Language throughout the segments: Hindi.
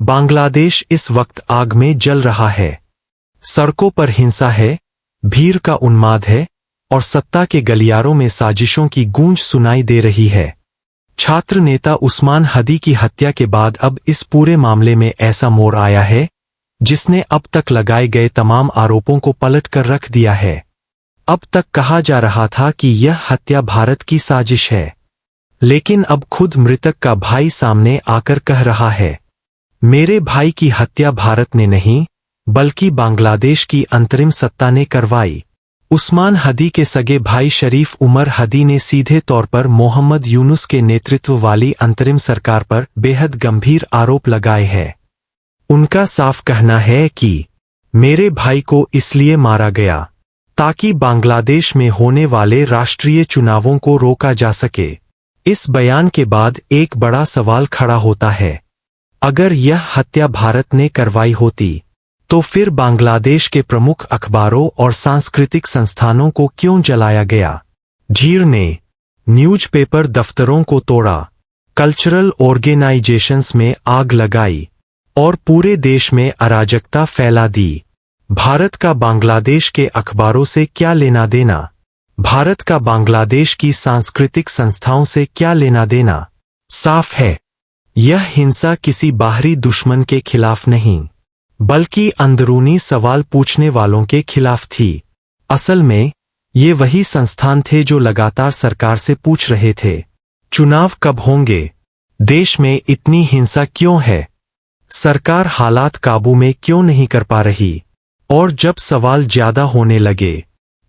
बांग्लादेश इस वक्त आग में जल रहा है। सड़कों पर हिंसा है, भीड़ का उन्माद है और सत्ता के गलियारों में साजिशों की गूंज सुनाई दे रही है। छात्र नेता उस्मान हदी की हत्या के बाद अब इस पूरे मामले में ऐसा मोड़ आया है जिसने अब तक लगाए गए तमाम आरोपों को पलट कर रख दिया है। अब तक कहा जा रहा था कि यह हत्या भारत की साजिश है, लेकिन अब खुद मृतक का भाई सामने आकर कह रहा है, मेरे भाई की हत्या भारत ने नहीं बल्कि बांग्लादेश की अंतरिम सत्ता ने करवाई। उस्मान हदी के सगे भाई शरीफ उमर हदी ने सीधे तौर पर मोहम्मद यूनुस के नेतृत्व वाली अंतरिम सरकार पर बेहद गंभीर आरोप लगाए हैं। उनका साफ कहना है कि मेरे भाई को इसलिए मारा गया ताकि बांग्लादेश में होने वाले राष्ट्रीय चुनावों को रोका जा सके। इस बयान के बाद एक बड़ा सवाल खड़ा होता है, अगर यह हत्या भारत ने करवाई होती तो फिर बांग्लादेश के प्रमुख अखबारों और सांस्कृतिक संस्थानों को क्यों जलाया गया? भीड़ ने न्यूज़पेपर दफ्तरों को तोड़ा, कल्चरल ऑर्गेनाइजेशंस में आग लगाई और पूरे देश में अराजकता फैला दी। भारत का बांग्लादेश के अखबारों से क्या लेना देना? भारत का बांग्लादेश की सांस्कृतिक संस्थाओं से क्या लेना देना? साफ है, यह हिंसा किसी बाहरी दुश्मन के खिलाफ नहीं बल्कि अंदरूनी सवाल पूछने वालों के खिलाफ थी। असल में ये वही संस्थान थे जो लगातार सरकार से पूछ रहे थे, चुनाव कब होंगे? देश में इतनी हिंसा क्यों है? सरकार हालात काबू में क्यों नहीं कर पा रही? और जब सवाल ज्यादा होने लगे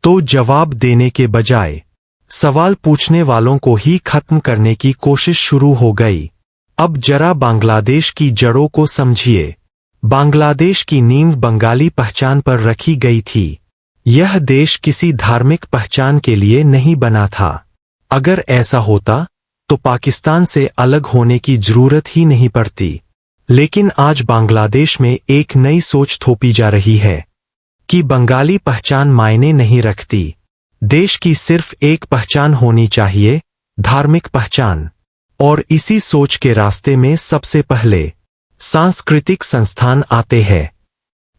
तो जवाब देने के बजाय सवाल पूछने वालों को ही खत्म करने की कोशिश शुरू हो गई। अब जरा बांग्लादेश की जड़ों को समझिए। बांग्लादेश की नींव बंगाली पहचान पर रखी गई थी। यह देश किसी धार्मिक पहचान के लिए नहीं बना था। अगर ऐसा होता तो पाकिस्तान से अलग होने की जरूरत ही नहीं पड़ती। लेकिन आज बांग्लादेश में एक नई सोच थोपी जा रही है कि बंगाली पहचान मायने नहीं रखती। देश की सिर्फ एक पहचान होनी चाहिए, धार्मिक पहचान। और इसी सोच के रास्ते में सबसे पहले सांस्कृतिक संस्थान आते हैं,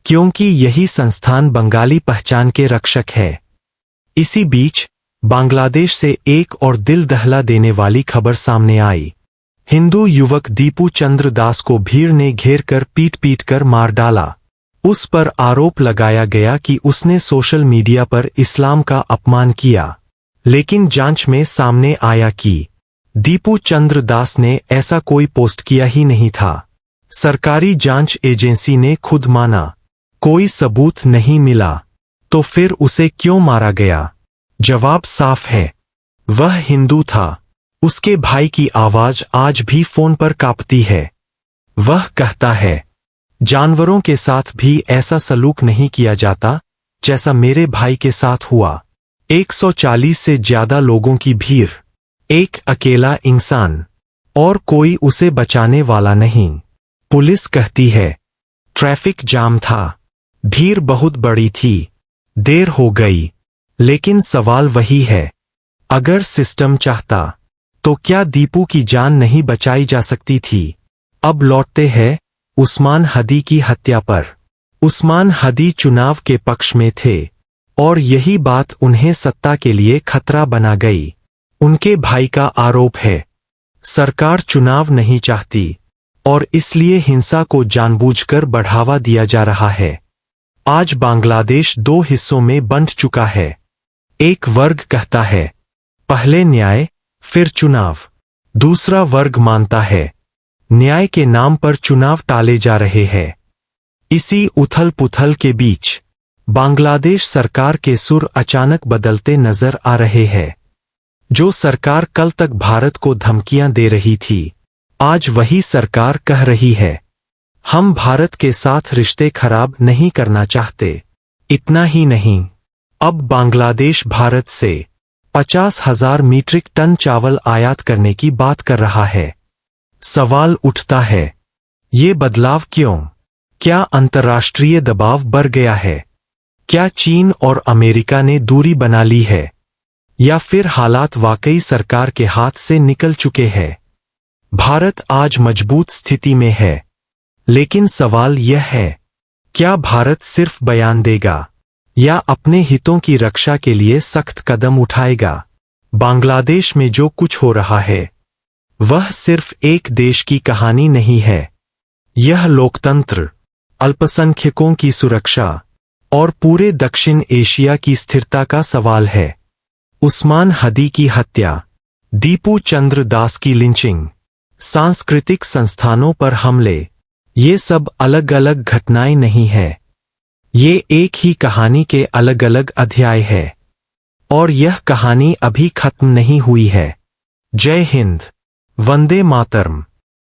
क्योंकि यही संस्थान बंगाली पहचान के रक्षक है। इसी बीच बांग्लादेश से एक और दिल दहला देने वाली खबर सामने आई। हिंदू युवक दीपू चंद्र दास को भीड़ ने घेर कर पीट कर मार डाला। उस पर आरोप लगाया गया कि उसने सोशल मीडिया पर इस्लाम का अपमान किया, लेकिन जांच में सामने आया कि दीपू चंद्र दास ने ऐसा कोई पोस्ट किया ही नहीं था। सरकारी जांच एजेंसी ने खुद माना, कोई सबूत नहीं मिला, तो फिर उसे क्यों मारा गया? जवाब साफ है, वह हिंदू था। उसके भाई की आवाज आज भी फोन पर कांपती है। वह कहता है, जानवरों के साथ भी ऐसा सलूक नहीं किया जाता जैसा मेरे भाई के साथ हुआ। 140 से ज्यादा लोगों की भीड़, एक अकेला इंसान, और कोई उसे बचाने वाला नहीं। पुलिस कहती है ट्रैफिक जाम था, भीड़ बहुत बड़ी थी, देर हो गई। लेकिन सवाल वही है, अगर सिस्टम चाहता तो क्या दीपू की जान नहीं बचाई जा सकती थी? अब लौटते हैं उस्मान हदी की हत्या पर। उस्मान हदी चुनाव के पक्ष में थे और यही बात उन्हें सत्ता के लिए खतरा बना गई। उनके भाई का आरोप है, सरकार चुनाव नहीं चाहती और इसलिए हिंसा को जानबूझकर बढ़ावा दिया जा रहा है। आज बांग्लादेश दो हिस्सों में बंट चुका है। एक वर्ग कहता है पहले न्याय फिर चुनाव। दूसरा वर्ग मानता है न्याय के नाम पर चुनाव टाले जा रहे हैं। इसी उथल पुथल के बीच बांग्लादेश सरकार के सुर अचानक बदलते नजर आ रहे हैं। जो सरकार कल तक भारत को धमकियां दे रही थी, आज वही सरकार कह रही है, हम भारत के साथ रिश्ते खराब नहीं करना चाहते। इतना ही नहीं, अब बांग्लादेश भारत से 50,000 मीट्रिक टन चावल आयात करने की बात कर रहा है। सवाल उठता है, ये बदलाव क्यों? क्या अंतर्राष्ट्रीय दबाव बढ़ गया है? क्या चीन और अमेरिका ने दूरी बना ली है? या फिर हालात वाकई सरकार के हाथ से निकल चुके हैं? भारत आज मजबूत स्थिति में है, लेकिन सवाल यह है, क्या भारत सिर्फ बयान देगा या अपने हितों की रक्षा के लिए सख्त कदम उठाएगा? बांग्लादेश में जो कुछ हो रहा है वह सिर्फ एक देश की कहानी नहीं है। यह लोकतंत्र, अल्पसंख्यकों की सुरक्षा और पूरे दक्षिण एशिया की स्थिरता का सवाल है। उस्मान हदी की हत्या, दीपू चंद्र दास की लिंचिंग, सांस्कृतिक संस्थानों पर हमले, ये सब अलग अलग घटनाएं नहीं है। ये एक ही कहानी के अलग अलग अध्याय है और यह कहानी अभी खत्म नहीं हुई है। जय हिंद, वंदे मातरम।